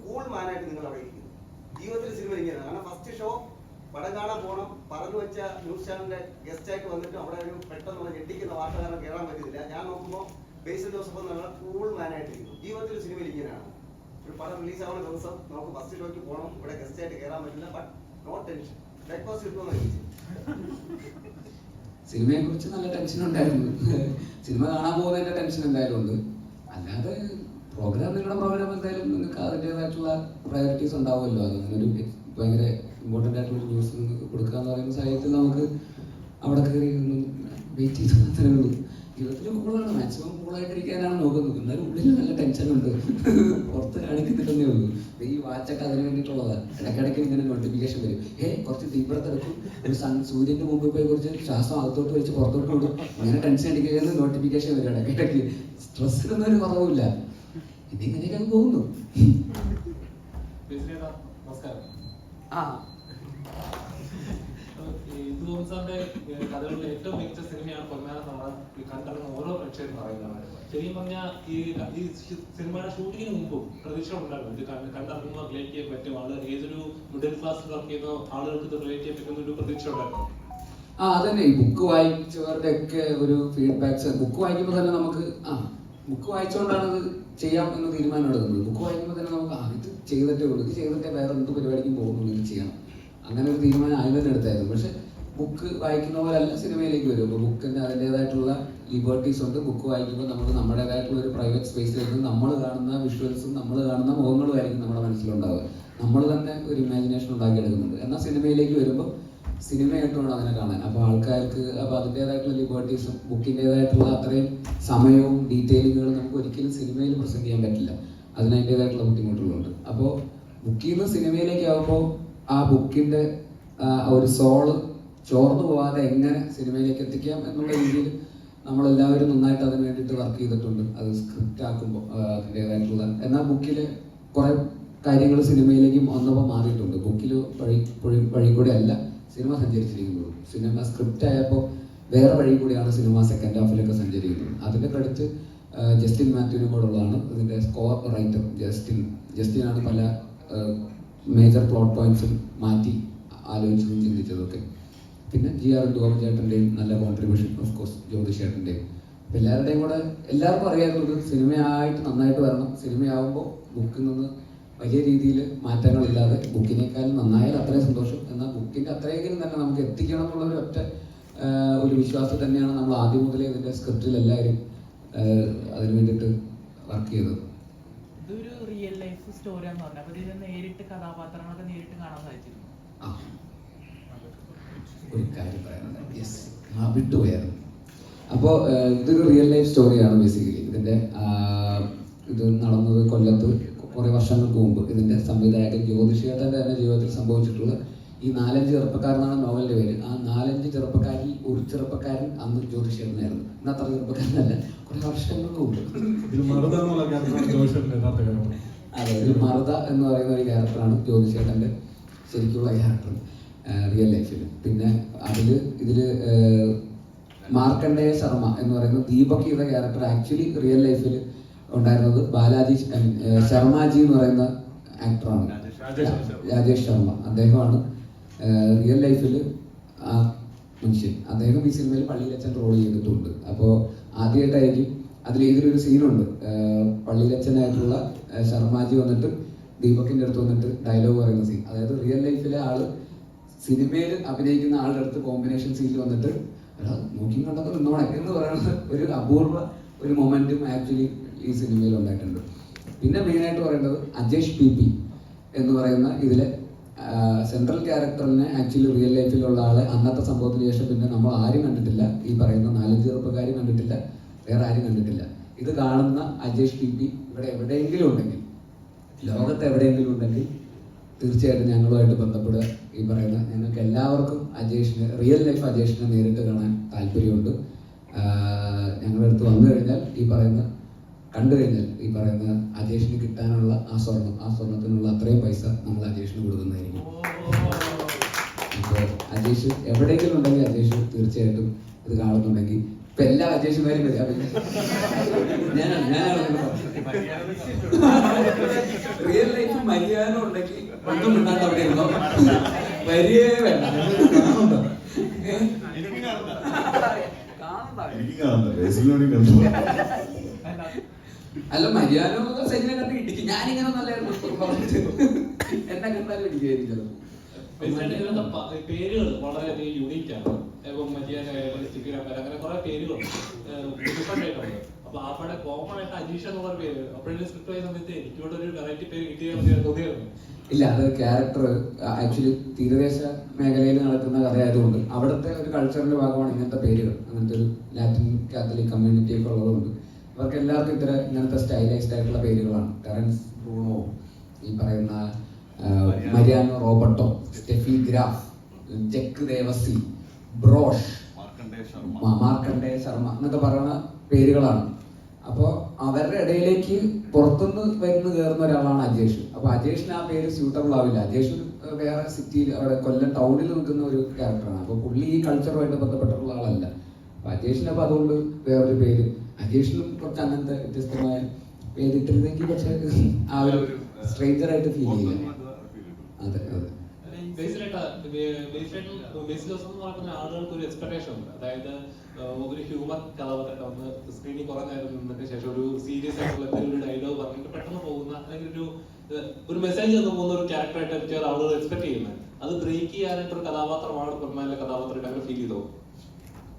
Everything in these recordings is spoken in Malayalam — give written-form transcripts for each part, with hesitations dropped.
കൂൾ മാനായിട്ട് നിങ്ങൾ അവിടെ ഇരിക്കുന്നു. ജീവിതത്തിൽ സിനിമ ഇങ്ങനെയാണ്. കാരണം ഫസ്റ്റ് ഷോ പടം കാണാൻ പോകണം, പറഞ്ഞു വെച്ച ന്യൂസ് ചാനലിന്റെ ഗസ്റ്റ് ആയിട്ട് വന്നിട്ട് അവിടെ ഒരു പെട്ടെന്നുള്ള ഞെട്ടിക്കുന്ന വാർത്ത കാരണം കയറാൻ പറ്റുന്നില്ല. ഞാൻ നോക്കുമ്പോൾ ബേസിൽ ജോസഫ് എന്നുള്ള കൂൾ മാനായിട്ടിരിക്കുന്നു. ജീവിതത്തിൽ സിനിമയിൽ ഇങ്ങനെയാണ്. ഒരു പടം റിലീസ് ആവുന്ന ദിവസം നമുക്ക് ഫസ്റ്റ് ഷോയ്ക്ക് പോകണം, ഇവിടെ ഗസ്റ്റ് ആയിട്ട് കയറാൻ പറ്റില്ല, ബട്ട് നോ ടെൻഷൻ. ബ്രേക്ക്ഫാസ്റ്റ് കിട്ടുമെന്ന് ചോദിച്ചു. സിനിമയെ കുറിച്ച് നല്ല ടെൻഷൻ ഉണ്ടായിരുന്നു. സിനിമ കാണാൻ പോകുന്നതിന്റെ ടെൻഷൻ എന്തായാലും ഉണ്ട്. അല്ലാതെ നിങ്ങളുടെ പ്രോഗ്രാം എന്തായാലും നിങ്ങൾക്ക് അതിൻ്റെതായിട്ടുള്ള പ്രയോറിറ്റീസ് ഉണ്ടാവുമല്ലോ. അതൊരു ഭയങ്കര ഇമ്പോർട്ടൻ്റ് ആയിട്ടുള്ള ന്യൂസ് നിങ്ങൾക്ക് കൊടുക്കുക എന്ന് പറയുന്ന സാഹചര്യത്തിൽ നമുക്ക് അവിടെ കയറി ഒന്ന് വെയിറ്റ് ചെയ്ത് മാത്രമേ ഉള്ളൂ. ജീവിതത്തിൽ കൂളാണ്, മാക്സിമം കൂളായിട്ടിരിക്കാനാണ് നോക്കുന്നത്. എന്നാലും ഉള്ളിൽ നല്ല ടെൻഷനുണ്ട്, പുറത്ത് കാണിക്കുന്നില്ലെന്നേ ഉള്ളൂ. ഈ വാച്ചൊക്കെ അതിന് വേണ്ടിയിട്ടുള്ളതാണ്. ഇടയ്ക്കിടയ്ക്ക് ഇങ്ങനെ നോട്ടിഫിക്കേഷൻ വരും, കുറച്ച് തീവ്രത്തെടുക്കും, ഒരു സൂര്യൻ്റെ മുമ്പിൽ പോയി കുറച്ച് ശ്വാസം അകത്തോട്ട് വെച്ച് പുറത്തോട്ട് വിടും, ഇങ്ങനെ ടെൻഷൻ അടിക്കുകയെന്ന് നോട്ടിഫിക്കേഷൻ വരും ഇടയ്ക്കിടയ്ക്ക്. സ്ട്രെസ്സിനൊന്നും ഒരു കുറവില്ല. ഇതിങ്ങനെയൊക്കെ അങ്ങ് പോകുന്നു. സാറിന്റെ കഥകളിലെ ഏറ്റവും മികച്ച സിനിമയാണ് പൊന്മാന നമ്മൾ കണ്ടിറങ്ങുന്ന ഓരോ പ്രേക്ഷകരും പറയുന്നതാണ്. ശരിക്കും പറഞ്ഞാൽ ഈ സിനിമയുടെ ഷൂട്ടിങ്ങിന് മുമ്പും പ്രതീക്ഷ ഉണ്ടായിരുന്നു ഇത് കണ്ടിറങ്ങുന്ന റിലേറ്റ് ചെയ്യാൻ പറ്റും, ഏതൊരു മിഡിൽ ക്ലാസ് വർക്ക് ചെയ്യുന്ന ആളുകൾക്ക് ഇത് റിലേറ്റ് ചെയ്യാൻ പറ്റുന്ന ഒരു പ്രതീക്ഷ ഉണ്ടായിരുന്നു. അതന്നെ ഈ ബുക്ക് വായിച്ചവരുടെ ഒക്കെ ഒരു ഫീഡ്ബാക്സ്. ബുക്ക് വായിക്കുമ്പോൾ തന്നെ നമുക്ക് ബുക്ക് വായിച്ചുകൊണ്ടാണ് ഇത് ചെയ്യാം എന്ന് തീരുമാനം എടുക്കുന്നത്. ബുക്ക് വായിക്കുമ്പോൾ തന്നെ നമുക്ക് ഇത് ചെയ്തിട്ടേ ഉള്ളൂ, ഇത് ചെയ്തിട്ടേ വേറെ എന്ത് പരിപാടിക്കും പോകുന്നുള്ളൂ, ഇത് ചെയ്യണം, അങ്ങനെ ഒരു തീരുമാനം ആദ്യം തന്നെ എടുത്തായിരുന്നു. പക്ഷെ ബുക്ക് വായിക്കുന്ന പോലല്ല സിനിമയിലേക്ക് വരും. അപ്പോൾ ബുക്കിന് അതിൻ്റെതായിട്ടുള്ള ലിബർട്ടീസ് ഉണ്ട്. ബുക്ക് വായിക്കുമ്പോൾ നമുക്ക് നമ്മുടേതായിട്ടുള്ള ഒരു പ്രൈവറ്റ് സ്പേസിലേക്ക് നമ്മൾ കാണുന്ന വിഷ്വൽസും നമ്മൾ കാണുന്ന മുഖങ്ങളും ആയിരിക്കും നമ്മുടെ മനസ്സിലുണ്ടാവുക. നമ്മൾ തന്നെ ഒരു ഇമാജിനേഷൻ ഉണ്ടാക്കിയെടുക്കുന്നുണ്ട്. എന്നാൽ സിനിമയിലേക്ക് വരുമ്പോൾ സിനിമയായിട്ടാണ് അതിനെ കാണാൻ. അപ്പോൾ ആൾക്കാർക്ക് അതിൻ്റെതായിട്ടുള്ള ലിബർട്ടീസും ബുക്കിൻ്റെതായിട്ടുള്ള അത്രയും സമയവും ഡീറ്റെയിലിങ്ങുകളും നമുക്ക് ഒരിക്കലും സിനിമയിൽ പ്രസന്റ് ചെയ്യാൻ പറ്റില്ല. അതിനതിൻ്റെതായിട്ടുള്ള ബുദ്ധിമുട്ടുകളുണ്ട്. അപ്പോൾ ബുക്കിൽ നിന്ന് സിനിമയിലേക്ക് ആകുമ്പോൾ ആ ബുക്കിൻ്റെ ഒരു സോള് ചോർന്നു പോകാതെ എങ്ങനെ സിനിമയിലേക്ക് എത്തിക്കാം എന്നുള്ള രീതിയിൽ നമ്മളെല്ലാവരും നന്നായിട്ട് അതിന് വേണ്ടിയിട്ട് വർക്ക് ചെയ്തിട്ടുണ്ട്. അത് സ്ക്രിപ്റ്റ് ആക്കുമ്പോൾ അതിൻ്റെതായിട്ടുള്ള, എന്നാൽ ബുക്കിൽ കുറേ കാര്യങ്ങൾ സിനിമയിലേക്ക് വന്നപ്പോൾ മാറിയിട്ടുണ്ട്. ബുക്കിൽ വഴി കൂടെ അല്ല സിനിമ സഞ്ചരിച്ചിരിക്കുന്നത്. സിനിമ സ്ക്രിപ്റ്റ് ആയപ്പോൾ വേറെ വഴി കൂടിയാണ് സിനിമ സെക്കൻഡ് ഹാഫിലൊക്കെ സഞ്ചരിക്കുന്നത്. അതിൻ്റെ ക്രെഡിറ്റ് ജസ്റ്റിൻ മാത്യുവിനും കൂടെ ഉള്ളതാണ്. ഇതിൻ്റെ സ്കോർ റൈറ്റർ ജസ്റ്റിനാണ് പല മേജർ പ്ലോട്ട് പോയിന്റ്സും മാറ്റി ആലോചിച്ചതും ചിന്തിച്ചതൊക്കെ. പിന്നെ GR ഗോപൻ ചേട്ടൻ്റെയും നല്ല കോൺട്രിബ്യൂഷൻ, ഓഫ് കോഴ്സ് ജ്യോതിഷ് ചേട്ടൻ്റെയും. അപ്പം എല്ലാവരുടെയും കൂടെ എല്ലാവർക്കും അറിയാവുന്നത് സിനിമയായിട്ട് നന്നായിട്ട് വരണം. സിനിമയാകുമ്പോൾ ബുക്കിൽ നിന്ന് വലിയ രീതിയിൽ മാറ്റങ്ങളില്ലാതെ ബുക്കിനേക്കാളും നന്നായാൽ അത്രയും സന്തോഷം. എന്നാൽ ബുക്കിൻ്റെ അത്രയെങ്കിലും തന്നെ നമുക്ക് എത്തിക്കണം എന്നുള്ള ഒരു വിശ്വാസം തന്നെയാണ് നമ്മൾ ആദ്യം മുതലേ ഇതിൻ്റെ സ്ക്രിപ്റ്റിൽ എല്ലാവരും അതിന് വേണ്ടിയിട്ട് വർക്ക് ചെയ്തത്. ഇതൊരു റിയൽ ലൈഫ് സ്റ്റോറിയാന്ന് പറഞ്ഞാൽ അപ്പോൾ ഇതിന് നേരിട്ട് കഥാപാത്രങ്ങളൊക്കെ നേരിട്ട് കാണാൻ സാധിച്ചിരുന്നു. ഒരു കാര്യം പറയാനുണ്ട്, വിട്ടുപോയായിരുന്നു. അപ്പോൾ ഇതൊരു റിയൽ ലൈഫ് സ്റ്റോറിയാണ് ബേസിക്കലി. ഇതിൻ്റെ ഇത് നടന്നത് കൊല്ലത്ത് കുറേ വർഷങ്ങൾക്ക് മുമ്പ്. ഇതിൻ്റെ സംവിധായകൻ ജ്യോതിഷ് ചേട്ടൻ്റെ തന്നെ ജീവിതത്തിൽ സംഭവിച്ചിട്ടുള്ള ഈ 4-5 ചെറുപ്പക്കാരനാണ് നോവലിൻ്റെ പേര്. ആ 4-5 ചെറുപ്പക്കാരിൽ ഒരു ചെറുപ്പക്കാരൻ അന്ന് ജ്യോതിഷ് ചേട്ടനായിരുന്നു. ഇന്ന് അത്ര ചെറുപ്പക്കാരനല്ല, കുറേ വർഷങ്ങൾക്ക് മുമ്പ്. അതെ, ഒരു മറുത എന്ന് പറയുന്ന ഒരു ക്യാരക്ടറാണ് ജ്യോതിഷ് ചേട്ടൻ്റെ ശരിക്കുള്ള ക്യാരക്ടർ റിയൽ ലൈഫിൽ. പിന്നെ ഇതിൽ മാർക്കണ്ഡേയ ശർമ്മ എന്ന് പറയുന്ന ദീപക് ചെയ്ത ക്യാരക്ടർ ആക്ച്വലി റിയൽ ലൈഫിൽ ഉണ്ടായിരുന്നത് ബാലാജി ശർമാജി എന്ന് പറയുന്ന ആക്ടറാണ്, രാജേഷ് ശർമ്മ. അദ്ദേഹമാണ് റിയൽ ലൈഫിൽ ആ മനുഷ്യൻ. അദ്ദേഹം ഈ സിനിമയിൽ പള്ളിയിലച്ചൻ റോൾ ചെയ്തിട്ടുണ്ട്. അപ്പോൾ ആദ്യമായിട്ടായിരിക്കും ഇതിലൊരു സീനുണ്ട്, പള്ളിയിലച്ചനായിട്ടുള്ള ശർമാജി വന്നിട്ട് ദീപകിൻ്റെ അടുത്ത് വന്നിട്ട് ഡയലോഗ് പറയുന്ന സീൻ. അതായത് റിയൽ ലൈഫിലെ ആള് സിനിമയിൽ അഭിനയിക്കുന്ന ആളുടെ അടുത്ത് കോമ്പിനേഷൻ സീനിൽ വന്നിട്ട് നോക്കി കണ്ടൊക്കെ നിന്നോണെ എന്ന് പറയുന്നത് ഒരു അപൂർവ ഒരു മൊമെന്റും ആക്ച്വലി ഈ സിനിമയിൽ ഉണ്ടായിട്ടുണ്ട്. പിന്നെ മെയിനായിട്ട് പറയേണ്ടത് അജേഷ് PP എന്ന് പറയുന്ന ഇതിലെ സെൻട്രൽ ക്യാരക്ടറിനെ ആക്ച്വലി റിയൽ ലൈഫിലുള്ള ആളെ അന്നത്തെ സംഭവത്തിന് ശേഷം പിന്നെ നമ്മൾ ആരും കണ്ടിട്ടില്ല. ഈ പറയുന്ന 4-5 ചെറുപ്പക്കാരും കണ്ടിട്ടില്ല, വേറെ ആരും കണ്ടിട്ടില്ല. ഇത് കാണുന്ന അജേഷ് PP ഇവിടെ എവിടെയെങ്കിലും ഉണ്ടെങ്കിൽ, ലോകത്ത് എവിടെയെങ്കിലും ഉണ്ടെങ്കിൽ തീർച്ചയായിട്ടും ഞങ്ങളുമായിട്ട് ബന്ധപ്പെടുക. ഈ പറയുന്ന ഞങ്ങൾക്ക് എല്ലാവർക്കും റിയൽ ലൈഫ് അജേഷിനെ നേരിട്ട് കാണാൻ താല്പര്യമുണ്ട്. ഞങ്ങളുടെ അടുത്ത് വന്നു കഴിഞ്ഞാൽ കണ്ടു കഴിഞ്ഞാൽ ഈ പറയുന്ന അജേഷിന് കിട്ടാനുള്ള ആ സ്വർണത്തിനുള്ള അത്രയും പൈസ നമ്മൾ അജേഷിന് കൊടുക്കുന്നതായിരിക്കും. അപ്പോൾ അജേഷ് എവിടെയെങ്കിലും ഉണ്ടെങ്കിൽ അജേഷ് തീർച്ചയായിട്ടും ഇത് കാണുന്നുണ്ടെങ്കിൽ ഇപ്പൊ എല്ലാ അജേഷുമാരും റിയൽ ലൈഫും മര്യാദ ഉണ്ടെങ്കിൽ ഒന്നും മിണ്ടാണ്ട് അവിടെ ഇരുന്നോ, വരികയേ വേണ്ട. കാണുന്നുണ്ടോ? അല്ല, മര്യാദ സൈനിനെ കണ്ട് ഇടിക്കും. ഞാനിങ്ങനെ നല്ലായിരുന്നു പറഞ്ഞിട്ട് എന്നെ കണ്ടാലും ഇടിക്കുമായിരിക്കും ചിലപ്പോൾ. പേരുകൾ വളരെയധികം യൂണീക്ക് ആണ്. ഇപ്പം മര്യാദ, അങ്ങനെ കുറെ പേരുകൾ ഡിഫറെന്റ് ആയിട്ടുണ്ട്. അപ്പൊ അവിടെ കോമൺ ആയിട്ട് അജീഷ് എന്നുള്ള പേര് അപ്പോഴൊരു സ്ക്രിപ്റ്റ് ആയ സമയത്ത് എനിക്കിവിടെ ഒരു വെറൈറ്റി പേര് കിട്ടിയ തോന്നിയായിരുന്നു. ഇല്ല, അത് ക്യാരക്ടർ ആക്ച്വലി തീരദേശ മേഖലയിൽ നടക്കുന്ന കഥയായതുകൊണ്ട് അവിടുത്തെ ഒരു കൾച്ചറിന്റെ ഭാഗമാണ് ഇങ്ങനത്തെ പേരുകൾ. അങ്ങനത്തെ ഒരു ലാറ്റിൻ കാത്തലിക് കമ്മ്യൂണിറ്റി ഒക്കെ ഉള്ളതുകൊണ്ട് അവർക്ക് എല്ലാവർക്കും ഇങ്ങനത്തെ സ്റ്റൈലൈസ്ഡ് ആയിട്ടുള്ള പേരുകളാണ്. ടെറൻസ് ബ്രൂണോ, ഈ പറയുന്ന Mariano Roberto, Steffi Graf, Jack Devassy, ബ്രോഷ്, മാർക്കണ്ഡേയ ശർമ്മ എന്നൊക്കെ പറയുന്ന പേരുകളാണ്. അപ്പോൾ അവരുടെ ഇടയിലേക്ക് പുറത്തുനിന്ന് വരുന്ന കയറുന്ന ഒരാളാണ് അജേഷ്. അപ്പോൾ അജേഷിന് ആ പേര് സ്യൂട്ടബിൾ ആവില്ല. അജേഷ് വേറെ സിറ്റിയിൽ, അവിടെ കൊല്ലം ടൗണിൽ നിൽക്കുന്ന ഒരു ക്യാരക്ടറാണ്. അപ്പോൾ പുള്ളി ഈ കൾച്ചറുമായിട്ട് ബന്ധപ്പെട്ടിട്ടുള്ള ആളല്ല. അപ്പോൾ അജേഷിന് അപ്പോൾ അതുകൊണ്ട് വേറൊരു പേര്, അജേഷിനും കുറച്ച് അങ്ങനത്തെ വ്യത്യസ്തമായ പേരിട്ടിരുന്നെങ്കിൽ പക്ഷേ ആ ഒരു സ്ട്രേഞ്ചർ ആയിട്ട് ഫീൽ ചെയ്യില്ല. അതെ അതെ. ആളുകൾക്ക് ഒരു എക്സ്പെക്ടേഷൻ ഉണ്ട്. അതായത് ഒരു ഹ്യൂമർ കഥാപാത്രം വന്ന് സ്ക്രീനിൽ കുറെ നേരം നിന്നതിന് ശേഷം ഒരു സീരിയസ് ആയിട്ടുള്ള എന്തെങ്കിലും ഒരു ഡയലോഗ് പറഞ്ഞിട്ട് പെട്ടെന്ന് പോകുന്ന, അല്ലെങ്കിൽ ഒരു മെസ്സേജ് തന്നു പോകുന്ന ഒരു ക്യാരക്ടറായിട്ട് ആളുകൾ എക്സ്പെക്ട് ചെയ്യുന്നത്. അത് ബ്രേക്ക് ചെയ്യാനായിട്ട് ഒരു കഥാപാത്രമാണ് പൊന്മാനിലെ കഥാപാത്രമായിട്ട് അങ്ങനെ ഫീൽ ചെയ്തോ?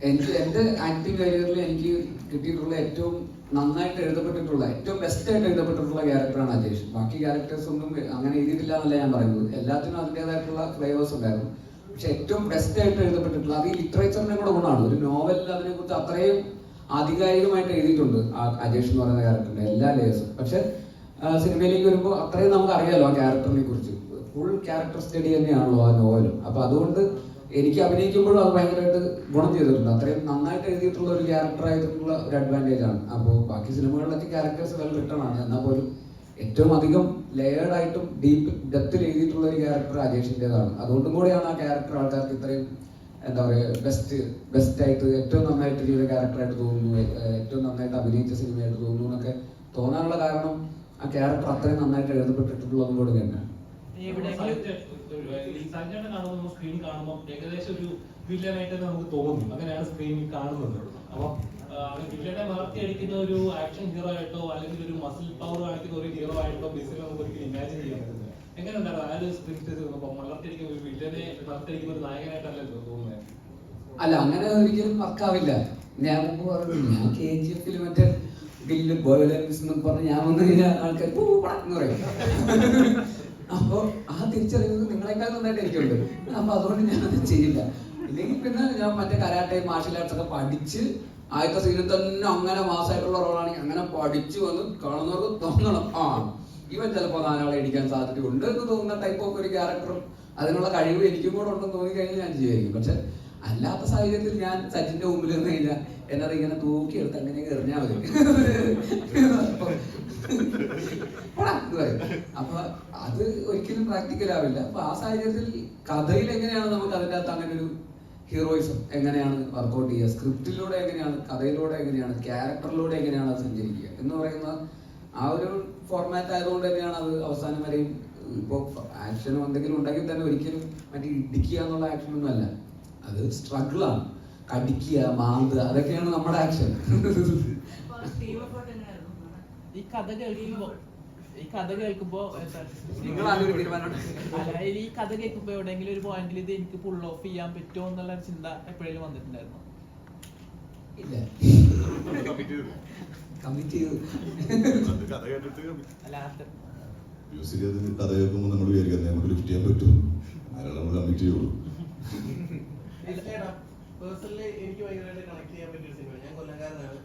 എനിക്ക് എന്റെ ആക്ടിങ് കരിയറിൽ എനിക്ക് കിട്ടിയിട്ടുള്ള ഏറ്റവും നന്നായിട്ട് എഴുതപ്പെട്ടിട്ടുള്ള, ഏറ്റവും ബെസ്റ്റ് ആയിട്ട് എഴുതപ്പെട്ടിട്ടുള്ള ക്യാരക്ടറാണ് അജേഷ്. ബാക്കി ക്യാരക്ടേഴ്സ് ഒന്നും അങ്ങനെ എഴുതിയിട്ടില്ല എന്നല്ല ഞാൻ പറയുന്നത്. എല്ലാത്തിനും അതിൻ്റെതായിട്ടുള്ള ഫ്ലേവേഴ്സ് ഉണ്ടായിരുന്നു. പക്ഷെ ഏറ്റവും ബെസ്റ്റ് ആയിട്ട് എഴുതപ്പെട്ടിട്ടുള്ള, അത് ഈ ലിറ്ററേച്ചറിന്റെ കൂടെ ഗുണമാണ്. ഒരു നോവലിൽ അതിനെ കുറിച്ച് അത്രയും ആധികാരികമായിട്ട് എഴുതിയിട്ടുണ്ട് ആ അജേഷ് എന്ന് പറയുന്ന ക്യാരക്ടറിന്റെ എല്ലാ ലേയേഴ്സും. പക്ഷെ സിനിമയിലേക്ക് വരുമ്പോൾ അത്രയും നമുക്ക് അറിയാലോ ആ ക്യാരക്ടറിനെ കുറിച്ച്. ഫുൾ ക്യാരക്ടർ സ്റ്റഡി തന്നെയാണല്ലോ ആ നോവലും. അപ്പൊ അതുകൊണ്ട് എനിക്ക് അഭിനയിക്കുമ്പോഴും അത് ഭയങ്കരമായിട്ട് ഗുണം ചെയ്തിട്ടുണ്ട്. അത്രയും നന്നായിട്ട് എഴുതിയിട്ടുള്ള ഒരു ക്യാരക്ടർ ആയിട്ടുള്ള ഒരു അഡ്വാൻറ്റേജ് ആണ്. അപ്പോൾ ബാക്കി സിനിമകളിലൊക്കെ ക്യാരക്ടേഴ്സ് വെൽ റിട്ടൺ ആണ്. എന്നാൽ പോലും ഏറ്റവും അധികം ലെയേർഡ് ആയിട്ടും ഡെപ്തിൽ എഴുതിയിട്ടുള്ള ഒരു ക്യാരക്ടർ അജേഷിൻ്റെതാണ്. അതുകൊണ്ടും കൂടെയാണ് ആ ക്യാരക്ടർ ആൾക്കാർക്ക് ഇത്രയും എന്താ പറയുക ബെസ്റ്റ് ആയിട്ട് ഏറ്റവും നന്നായിട്ട് ചെയ്ത ക്യാരക്ടറായിട്ട് തോന്നുന്നു, ഏറ്റവും നന്നായിട്ട് അഭിനയിച്ച സിനിമയായിട്ട് തോന്നുന്നു എന്നൊക്കെ തോന്നാനുള്ള കാരണം ആ ക്യാരക്ടർ അത്രയും നന്നായിട്ട് എഴുതപ്പെട്ടിട്ടുള്ളതും കൂടെ തന്നെയാണ്. സ്ക്രീൻ കാണുമ്പോൾ ഏകദേശം ഒരു വില്ലനായിട്ട് നമുക്ക് തോന്നുന്നു. അങ്ങനെയാണ് സ്ക്രീനിൽ കാണുന്നത്. അപ്പം വില്ലനെ വളർത്തി അടിക്കുന്ന ഒരു ആക്ഷൻ ഹീറോ ആയിട്ടോ അല്ലെങ്കിൽ ഒരു മസിൽ പവർ കാണിക്കുന്ന ഒരു ഹീറോ ആയിട്ടോ ബേസിൽ നമുക്ക് ഒരിക്കലും ഇമാജിൻ ചെയ്യാൻ പറ്റുന്നത്. എങ്ങനെ ഉണ്ടായിരുന്നു ആ ഒരു സ്ക്രിപ്റ്റ് വളർത്തിയടിക്കുന്ന ഒരു വില്ലനെ വളർത്തിയടിക്കുന്ന ഒരു നായകനായിട്ടല്ലേ തോന്നുന്നത്? അല്ല, അങ്ങനെ ഒരിക്കലും വർക്കാവില്ല. ഞാൻ മുമ്പ് പറഞ്ഞു, ഞാൻ KGF മറ്റേ ബില്ല് ബോയ്ലൻസ് എന്ന് പറഞ്ഞ് ഞാൻ വന്നു കഴിഞ്ഞാൽ ആൾക്കാർ എന്ന് പറയും. അപ്പൊ ആ തിരിച്ചറിയുന്നത് നിങ്ങളെക്കാൾ നന്നായിട്ട് എനിക്കുണ്ട്. അപ്പൊ അതുകൊണ്ട് ഞാൻ അത് ചെയ്യില്ല. ഇല്ലെങ്കിൽ പിന്നെ ഞാൻ മറ്റേ കരാട്ടെ മാർഷൽ ആർട്സ് ഒക്കെ പഠിച്ച് ആദ്യത്തെ സീനിൽ തന്നെ അങ്ങനെ മാസമായിട്ടുള്ള റോളാണെങ്കിൽ അങ്ങനെ പഠിച്ചു വന്ന് കാണുന്നവർക്ക് തോന്നണം, ആ ഇവൻ ചിലപ്പോൾ നാലാളെ ഇടിക്കാൻ സാധ്യതയുണ്ട് എന്ന് തോന്നുന്ന ടൈപ്പ് ഓഫ് ഒരു ക്യാരക്ടറും അതിനുള്ള കഴിവ് എനിക്കും കൂടെ ഉണ്ടെന്ന് തോന്നിക്കഴിഞ്ഞാൽ ഞാൻ ചെയ്യുമായിരിക്കും. പക്ഷെ അല്ലാത്ത സാഹചര്യത്തിൽ ഞാൻ സച്ചിന്റെ മുമ്പിൽ നിന്ന് കഴിഞ്ഞാൽ എന്നത് ഇങ്ങനെ തൂക്കിയെടുത്ത് അങ്ങനെയൊക്കെ എറിഞ്ഞാൽ മതി. അപ്പൊ അത് ഒരിക്കലും പ്രാക്ടിക്കൽ ആവില്ല. അപ്പൊ ആ സാഹചര്യത്തിൽ കഥയിൽ എങ്ങനെയാണ് നമുക്ക് അതിൻ്റെ അകത്ത് അങ്ങനെ ഒരു ഹീറോയിസം എങ്ങനെയാണ് വർക്ക്ഔട്ട് ചെയ്യുക, സ്ക്രിപ്റ്റിലൂടെ എങ്ങനെയാണ്, കഥയിലൂടെ എങ്ങനെയാണ്, ക്യാരക്ടറിലൂടെ എങ്ങനെയാണ് അത് സഞ്ചരിക്കുക എന്ന് പറയുന്ന ആ ഒരു ഫോർമാറ്റ് ആയതുകൊണ്ട് തന്നെയാണ് അത് അവസാനം വരെയും. ഇപ്പോൾ ആക്ഷനും എന്തെങ്കിലും ഉണ്ടെങ്കിൽ തന്നെ ഒരിക്കലും മറ്റേ ഇടിക്കുക എന്നുള്ള ആക്ഷനൊന്നും അല്ല, അത് സ്ട്രഗിളാണ്. കടിക്കുക, മാന്തുക, അതൊക്കെയാണ് നമ്മുടെ ആക്ഷൻ. ഈ കഥ കേൾക്കുമ്പോ എവിടെയെങ്കിലും ഒരു പോയിന്റിൽ ഇത് എനിക്ക് പുൾ ഓഫ് ചെയ്യാൻ പറ്റുമോ എന്നുള്ള ചിന്ത എപ്പോഴേലും വന്നിട്ടുണ്ടായിരുന്നു? ഇല്ല, കമ്മിറ്റ് ചെയ്തു. കഥ കേൾക്കുമ്പോൾ നമ്മൾ വിചാരിക്കുന്നത് നമുക്ക് ലിഫ്റ്റ് ചെയ്യാൻ പറ്റും, അതിനാണ് നമ്മൾ കമ്മിറ്റ് ചെയ്യുള്ളൂ. പേഴ്സണലി എനിക്ക് ഭയങ്കരമായിട്ട് കണക്ട് ചെയ്യാൻ പറ്റിയ ഒരു സിനിമ. ഞാൻ കൊല്ലംകാരനാണ്.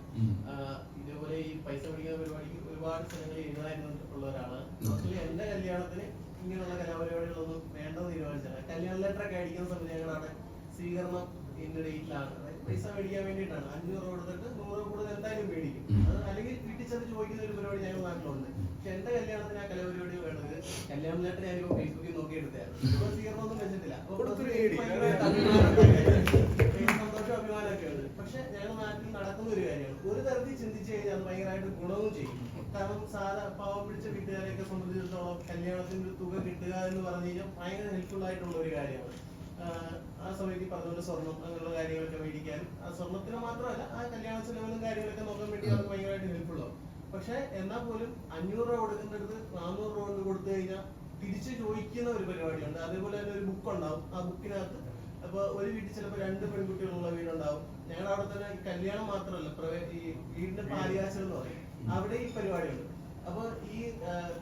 ഇതേപോലെ ഈ പൈസ പിടിക്കുന്ന പരിപാടിക്ക് ഒരുപാട് സിനിമകൾ എഴുതാനുള്ള ഒരാളാണ്. പേഴ്സണലി എന്റെ കല്യാണത്തിന് ഇങ്ങനെയുള്ള കലാപരിപാടികളൊന്നും വേണ്ടെന്ന് തീരുമാനിച്ചാണ്. കല്യാണ ലെറ്റർ ഒക്കെ അടിക്കുന്ന സമയത്ത് ഞങ്ങളാണ് സ്വീകരണം ഇന്ന ഡേറ്റിലാണ്, പൈസ മേടിക്കാൻ വേണ്ടിയിട്ടാണ്. 500 കൊടുത്തിട്ട് 100 കൂടുതൽ എന്തായാലും മേടിക്കും. അത് അല്ലെങ്കിൽ വീട്ടിൽ ചെന്ന് ചോദിക്കുന്ന ഒരു പരിപാടി ഞങ്ങൾ നാട്ടിലുണ്ട്. പക്ഷെ എന്റെ കല്യാണത്തിന് ആ കലാപരിപാടി വേണ്ടത് കല്യാണ ലെറ്റർ ഞാനിപ്പോ ഫേസ്ബുക്കിൽ നോക്കി എടുത്തായിരുന്നു. ഇപ്പൊ സ്വീകരണം ഒന്നും വെച്ചിട്ടില്ല. സന്തോഷം അഭിമാനമൊക്കെ ഉണ്ട്. പക്ഷെ ഞങ്ങൾ നാട്ടിൽ വീട്ടിൽ നടക്കുന്ന ഒരു കാര്യമാണ്. ഒരു തരത്തിൽ ചിന്തിച്ചു കഴിഞ്ഞാൽ അത് ഭയങ്കരമായിട്ട് ഗുണവും ചെയ്യും. കാരണം പാവം പിടിച്ച വീട്ടുകാരെയൊക്കെ സംബന്ധിച്ചിടത്തോളം കല്യാണത്തിന്റെ ഒരു തുക കിട്ടുക എന്ന് പറഞ്ഞു കഴിഞ്ഞാൽ ഭയങ്കര ഹെൽപ്ഫുൾ ആയിട്ടുള്ള ഒരു കാര്യമാണ്. ആ സമയത്ത് ഈ പറഞ്ഞ സ്വർണം അങ്ങനെയുള്ള കാര്യങ്ങളൊക്കെ മേടിക്കാനും ആ സ്വർണത്തിന് മാത്രമല്ല ആ കല്യാണ ചെലവിലും കാര്യങ്ങളൊക്കെ നോക്കാൻ വേണ്ടി അത് ഭയങ്കരമായിട്ട് ഹെൽപ്ഫുൾ ആവും. പക്ഷെ എന്നാൽ പോലും 500 രൂപ കൊടുക്കേണ്ടത് 400 രൂപ കൊണ്ട് കൊടുത്തു കഴിഞ്ഞാൽ തിരിച്ചു ചോദിക്കുന്ന ഒരു പരിപാടിയുണ്ട്. അതേപോലെ തന്നെ ഒരു ബുക്ക് ഉണ്ടാവും. ആ ബുക്കിനകത്ത് അപ്പൊ ഒരു വീട്ടിൽ ചിലപ്പോൾ 2 പെൺകുട്ടികളുള്ള വീടുണ്ടാവും. ഞങ്ങളുടെ അവിടെ തന്നെ കല്യാണം മാത്രമല്ല, ഈ വീടിന്റെ പാലിയാച്ചൽ എന്ന് പറയും, അവിടെ ഈ പരിപാടിയുണ്ട്. അപ്പൊ ഈ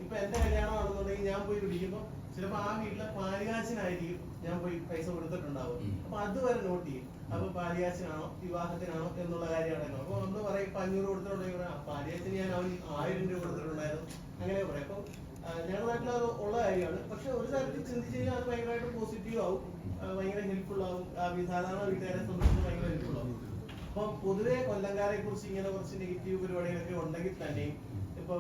ഇപ്പൊ എന്റെ കല്യാണമാണെന്നുണ്ടെങ്കിൽ ഞാൻ പോയി വിളിക്കുമ്പോൾ ചിലപ്പോ ആ വീട്ടിലെ പാലിയാച്ചനായിരിക്കും ഞാൻ പോയി പൈസ കൊടുത്തിട്ടുണ്ടാവും. അപ്പൊ അതുവരെ നോട്ട് ചെയ്യും. അപ്പൊ പാലിയാച്ചനാണോ വിവാഹത്തിനാണോ എന്നുള്ള കാര്യമാണല്ലോ. അപ്പൊ ഒന്ന് പറയും 500 കൊടുത്തിട്ടുണ്ടെങ്കിൽ പാലിയാച്ചന് ഞാൻ അവന് 1000 രൂപ കൊടുത്തിട്ടുണ്ടായിരുന്നു, അങ്ങനെ പറയാം. അപ്പൊ ഞങ്ങളുടെ നാട്ടിൽ അത് ഉള്ള കാര്യമാണ്. പക്ഷെ ഒരു തരത്തിൽ ചിന്തിച്ചു കഴിഞ്ഞാൽ അത് ഭയങ്കരമായിട്ട് പോസിറ്റീവ് ആവും, ഭയങ്കര ഹെൽപ്ഫുൾ ആവും. സാധാരണ വീട്ടുകാരെ സംബന്ധിച്ച് ഭയങ്കര ഹെൽപ്ഫുൾ ആവും. അപ്പൊ പൊതുവെ കൊല്ലംകാരെ കുറിച്ച് ഇങ്ങനെ കുറച്ച് നെഗറ്റീവ് പരിപാടികളൊക്കെ ഉണ്ടെങ്കിൽ തന്നെയും ഇപ്പൊ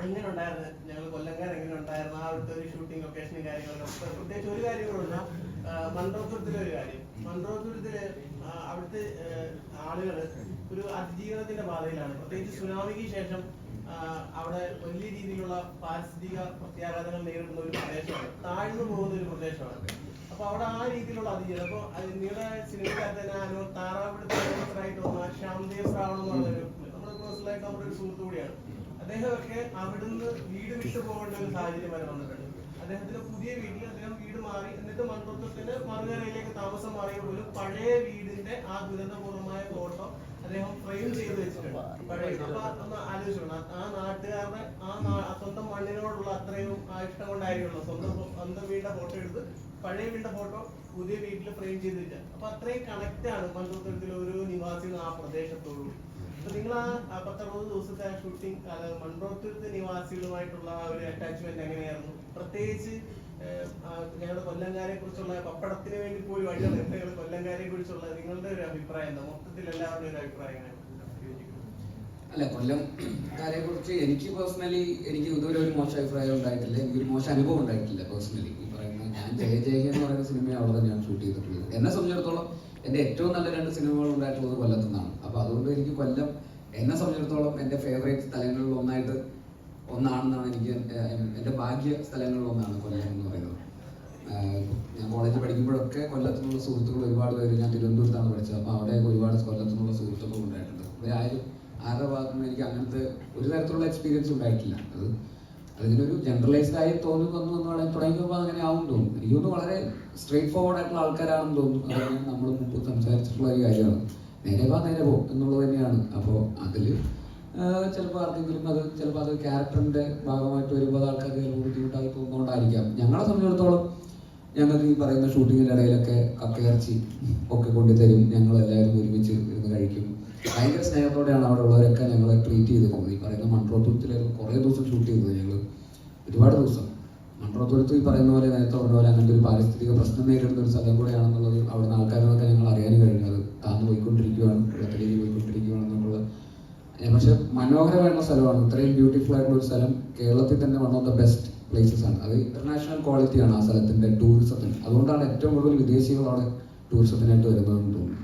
എങ്ങനെ ഉണ്ടായിരുന്നു, ഞങ്ങൾ കൊല്ലംകാർ എങ്ങനെ ഉണ്ടായിരുന്നു, ആ അവിടുത്തെ ഒരു ഷൂട്ടിംഗ് ലൊക്കേഷനും കാര്യങ്ങളൊക്കെ. പ്രത്യേകിച്ച് ഒരു കാര്യങ്ങളുള്ള മൺട്രോത്തുരത്തിലെ ഒരു കാര്യം. മൺട്രോത്തുരത്തില് അവിടുത്തെ ആളുകള് ഒരു അതിജീവനത്തിന്റെ പാതയിലാണ്. പ്രത്യേകിച്ച് സുനാമിക്ക് ശേഷം അവിടെ വലിയ രീതിയിലുള്ള പാരിസ്ഥിതിക പ്രത്യാഘാതങ്ങൾ നേരിടുന്ന ഒരു പ്രദേശമാണ്, താഴ്ന്നു പോകുന്ന ഒരു പ്രദേശമാണ്. അപ്പൊ അവിടെ ആ രീതിയിലുള്ള അതിജീവനം. അപ്പൊ നിങ്ങളുടെ സിനിമക്കാർ തന്നെ താറാവിടുത്തായിട്ട് വന്ന ശ്യാംദേവ് ശ്രാവൺ എന്ന് പറഞ്ഞൊരു നമ്മുടെ പേഴ്സണലായിട്ട് നമ്മുടെ ഒരു സുഹൃത്തു കൂടിയാണ്. അദ്ദേഹമൊക്കെ അവിടുന്ന് വീട് വിട്ടു പോകേണ്ട ഒരു സാഹചര്യം വരെ വന്നിട്ടുണ്ട്. അദ്ദേഹത്തിന്റെ പുതിയ വീട്ടിൽ അദ്ദേഹം വീട് മാറി, എന്നിട്ട് മൺട്രോത്തുരത്തിന്റെ മറുകരയിലേക്ക് താമസം മാറിയ പോലും പഴയ വീടിന്റെ ആ ദുരന്തപൂർവമായ ഫോട്ടോ അദ്ദേഹം ഫ്രെയിം ചെയ്ത് വെച്ചിട്ടുണ്ട്. പഴയ അപ്പൊ ഒന്ന് ആലോചിച്ചോണം, ആ നാട്ടുകാരുടെ ആ സ്വന്തം മണ്ണിനോടുള്ള അത്രയും ഇഷ്ടം കൊണ്ടായിരിക്കുമല്ലോ സ്വന്തം വീടിന്റെ ഫോട്ടോ എടുത്ത് പഴയ വീടിന്റെ ഫോട്ടോ പുതിയ വീട്ടിൽ ഫ്രെയിം ചെയ്ത് വെച്ചാൽ. അപ്പൊ അത്രയും കണക്ട് ആണ് മൺട്രോത്തുരത്തിലെ ഓരോ നിവാസികളും ആ പ്രദേശത്തോടും. അപ്പൊ നിങ്ങൾ ആ 10-60 ദിവസത്തെ ഷൂട്ടിംഗ് മൺട്രോത്തുരത്തെ നിവാസികളുമായിട്ടുള്ള ആ ഒരു അറ്റാച്ച്മെന്റ് എങ്ങനെയായിരുന്നു? പ്രത്യേകിച്ച് ഞങ്ങളുടെ കൊല്ലംകാരെ കുറിച്ചുള്ള പപ്പടത്തിന് വേണ്ടി പോയി വഴികൾ കൊല്ലംകാരെ കുറിച്ചുള്ള നിങ്ങളുടെ ഒരു അഭിപ്രായം എന്താ? മൊത്തത്തിൽ എല്ലാവരുടെയും ഒരു അഭിപ്രായം എങ്ങനെയാണ്? അല്ല, കൊല്ലംകാരെ കുറിച്ച് എനിക്ക് പേഴ്സണലി എനിക്ക് ഇതുവരെ ഒരു മോശം അഭിപ്രായം ഉണ്ടായിട്ടില്ല, എനിക്കൊരു മോശം അനുഭവം ഉണ്ടായിട്ടില്ല പേഴ്സണലി. ഈ പറയുന്നത് ഞാൻ ജയ എന്ന് പറയുന്ന സിനിമ അവിടെ തന്നെയാണ് ഷൂട്ട് ചെയ്തിട്ടുള്ളത്. എന്നെ സംബന്ധിച്ചിടത്തോളം എൻ്റെ ഏറ്റവും നല്ല 2 സിനിമകൾ ഉണ്ടായിട്ടുള്ളത് കൊല്ലത്തു നിന്നാണ്. അപ്പോൾ അതുകൊണ്ട് എനിക്ക് കൊല്ലം എന്നെ സംബന്ധിച്ചിടത്തോളം എൻ്റെ ഫേവറേറ്റ് സ്ഥലങ്ങളിൽ ഒന്നാണെന്നാണ് എനിക്ക് എൻ്റെ ഭാഗ്യ സ്ഥലങ്ങളിൽ ഒന്നാണ് കൊല്ലം എന്ന് പറയുന്നത്. ഞാൻ കോളേജിൽ പഠിക്കുമ്പോഴൊക്കെ കൊല്ലത്തുനിന്നുള്ള സുഹൃത്തുക്കൾ ഒരുപാട് പേര്, ഞാൻ തിരുവനന്തപുരത്താണ് പഠിച്ചത്, അപ്പോൾ അവിടെ ഒരുപാട് കൊല്ലത്തുനിന്നുള്ള സുഹൃത്തുക്കൾ ഉണ്ടായിട്ടുണ്ട്. ആരുടെ ഭാഗത്തു നിന്ന് എനിക്ക് അങ്ങനത്തെ ഒരു തരത്തിലുള്ള എക്സ്പീരിയൻസ് ഉണ്ടായിട്ടില്ല. അതിനൊരു ജനറലൈസ്ഡ് ആയി വന്നു തുടങ്ങിയപ്പോൾ അങ്ങനെ ആവും തോന്നുന്നു. എനിക്കൊന്ന് വളരെ സ്ട്രേറ്റ് ഫോർവേഡ് ആയിട്ടുള്ള ആൾക്കാരാണെന്ന് തോന്നുന്നു. അതാണ് നമ്മൾ മുമ്പ് സംസാരിച്ചിട്ടുള്ള ഒരു കാര്യമാണ്. നേരെ പോ എന്നുള്ളത് തന്നെയാണ്. അപ്പോൾ അതിൽ ചിലപ്പോൾ ആർക്കെങ്കിലും ചിലപ്പോൾ അത് ക്യാരക്ടറിൻ്റെ ഭാഗമായിട്ട് വരുമ്പോൾ ആൾക്കാർക്ക് ബുദ്ധിമുട്ടായി തോന്നുന്നതുകൊണ്ടായിരിക്കാം. ഞങ്ങളെ സംബന്ധിച്ചിടത്തോളം ഞങ്ങൾക്ക് ഈ പറയുന്ന ഷൂട്ടിങ്ങിൻ്റെ ഇടയിലൊക്കെ കക്കയിറച്ചി ഒക്കെ കൊണ്ടുതരും, ഞങ്ങളെല്ലാവരും ഒരുമിച്ച് ഇരുന്ന് കഴിക്കും. ഭയങ്കര സ്നേഹത്തോടെയാണ് അവിടെ ഉള്ളവരൊക്കെ ഞങ്ങളെ ട്രീറ്റ് ചെയ്തിരുന്നത്. ഈ പറയുന്ന മൺട്രോത്തുരത്തിലായിരുന്നു കുറേ ദിവസം ഷൂട്ട് ചെയ്തത് ഞങ്ങൾ, ഒരുപാട് ദിവസം. മൺട്രോത്തുരത്ത് ഈ പറയുന്ന പോലെ നേരത്തെ പറഞ്ഞ പോലെ അങ്ങനത്തെ ഒരു പാരിസ്ഥിതിക പ്രശ്നം നേരിടുന്ന ഒരു സ്ഥലം കൂടെയാണെന്നുള്ളത് അവിടുന്ന് ആൾക്കാരൊക്കെ ഞങ്ങൾ അറിയാൻ കഴിഞ്ഞു. അത് താഴ്ന്നു പോയിക്കൊണ്ടിരിക്കുകയാണ്, വെള്ളത്തിലേക്ക് പോയിക്കൊണ്ടിരിക്കുകയാണെന്നുള്ള. പക്ഷെ മനോഹരമായിട്ടുള്ള സ്ഥലമാണ്, ഇത്രയും ബ്യൂട്ടിഫുൾ ആയിട്ടുള്ള ഒരു സ്ഥലം കേരളത്തിൽ തന്നെ one of the best places ആണ്. അത് ഇന്റർനാഷണൽ ക്വാളിറ്റിയാണ് ആ സ്ഥലത്തിൻ്റെ ടൂറിസത്തിന്. അതുകൊണ്ടാണ് ഏറ്റവും കൂടുതൽ വിദേശികൾ അവിടെ ടൂറിസത്തിനായിട്ട് വരുന്നതെന്ന് തോന്നുന്നു.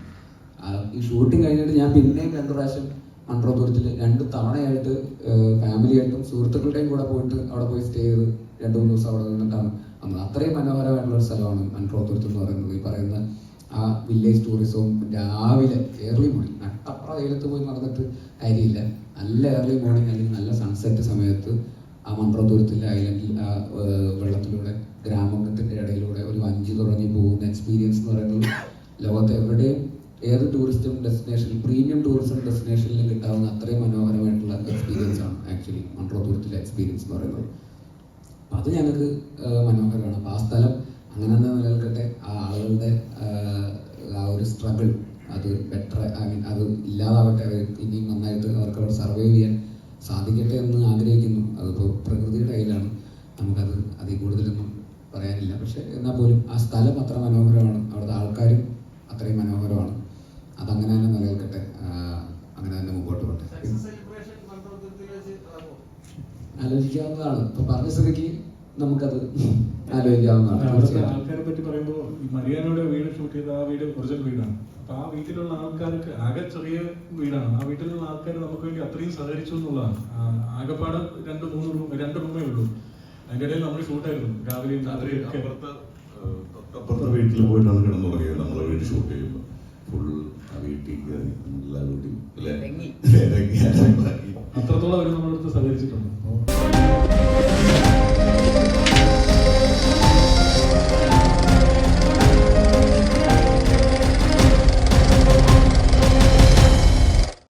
ഈ ഷൂട്ടിംഗ് കഴിഞ്ഞിട്ട് ഞാൻ പിന്നെയും 2 പ്രാവശ്യം മൺട്രോത്തുരത്തിൽ 2 തവണയായിട്ട് ഫാമിലിയായിട്ടും സുഹൃത്തുക്കളുടെയും കൂടെ പോയിട്ട് അവിടെ പോയി സ്റ്റേ ചെയ്ത് 2-3 ദിവസം അവിടെ നിന്നിട്ടാണ് വന്നത്. അത്രയും മനോഹരമായിട്ടുള്ള ഒരു സ്ഥലമാണ് മൺട്രോത്തുരത്ത് എന്ന് പറയുന്നത്. ഈ പറയുന്ന ആ വില്ലേജ് ടൂറിസവും രാവിലെ ഏർലി മോർണിംഗ്, നട്ടപ്പുറ വെയിലത്ത് പോയി നടന്നിട്ട് കാര്യമില്ല, നല്ല ഏർലി മോർണിംഗ് അല്ലെങ്കിൽ നല്ല സൺസെറ്റ് സമയത്ത് ആ മൺട്രോത്തുരത്തിലെ ഐലൻഡിൽ ആ വെള്ളത്തിലൂടെ ഗ്രാമത്തിൻ്റെ ഇടയിലൂടെ ഒരു വഞ്ചി തുടങ്ങി പോകുന്ന എക്സ്പീരിയൻസ് എന്ന് പറയുന്നത് ലോകത്ത് എവിടെയും ഏത് ടൂറിസ്റ്റ് ഡെസ്റ്റിനേഷനിൽ, പ്രീമിയം ടൂറിസം ഡെസ്റ്റിനേഷനിൽ കിട്ടാവുന്ന അത്രയും മനോഹരമായിട്ടുള്ള എക്സ്പീരിയൻസ് ആണ് ആക്ച്വലി മൺട്രോത്തുരത്തിലെ എക്സ്പീരിയൻസ് എന്ന് പറയുന്നത്. അപ്പം അത് ഞങ്ങൾക്ക് മനോഹരമാണ്. അപ്പോൾ ആ സ്ഥലം അങ്ങനെ തന്നെ നിലനിൽക്കട്ടെ. ആ ആളുകളുടെ ആ ഒരു സ്ട്രഗിൾ അത് ബെറ്റർ, അത് ഇല്ലാതാവട്ടെ, ഇനിയും നന്നായിട്ട് അവർക്ക് അവിടെ സർവൈവ് ചെയ്യാൻ സാധിക്കട്ടെ എന്ന് ആഗ്രഹിക്കുന്നു. അതിപ്പോൾ പ്രകൃതിയുടെ കയ്യിലാണ്, നമുക്കത് അതിൽ കൂടുതലൊന്നും പറയാനില്ല. പക്ഷെ എന്നാൽ പോലും ആ സ്ഥലം അത്ര മനോഹരമാണ്, അവിടുത്തെ ആൾക്കാരും അത്രയും മനോഹരമാണ്. അതങ്ങനെ തന്നെ നിലനിൽക്കട്ടെ, അങ്ങനെ തന്നെ മുമ്പോട്ട് പോട്ടെ. ആലോചിക്കാവുന്നതാണ്. ഇപ്പൊ പറഞ്ഞ സ്ഥിതിക്ക് നമുക്കത് ആലോചിക്കാവുന്നതാണ്. അവിടുത്തെ തീർച്ചയായിട്ടും. ആൾക്കാരെ പറ്റി പറയുമ്പോൾ മരിയാനയുടെ വീട് ഷൂട്ട് ചെയ്ത ആ വീട് ഒറിജിനൽ വീടാണ്. അപ്പൊ ആ വീട്ടിലുള്ള ആൾക്കാർക്ക് ആകെ ചെറിയ വീടാണ്. ആ വീട്ടിലുള്ള ആൾക്കാർ നമുക്ക് വേണ്ടി അത്രയും സഹകരിച്ചു എന്നുള്ളതാണ്. ആകെപ്പാട് 2 റൂമേ ഉള്ളൂ. അതിന്റെ ഇടയിൽ നമ്മൾ ഷൂട്ടായിരുന്നു രാവിലെയും രാത്രിയും ഒക്കെ. അപ്പുറത്തെ വീട്ടിൽ പോയിട്ടാണ് കിടന്നുറങ്ങിയത്. നമ്മളെ വീട്ടിൽ ഷൂട്ട് ചെയ്യുമ്പോൾ ഫുൾ ആ വീട്ടിൽ കയറി എല്ലാ വീട്ടിലും അല്ലേ അത്രത്തോളം അവർ നമ്മളടുത്ത് സഹകരിച്ചിട്ടുണ്ട്.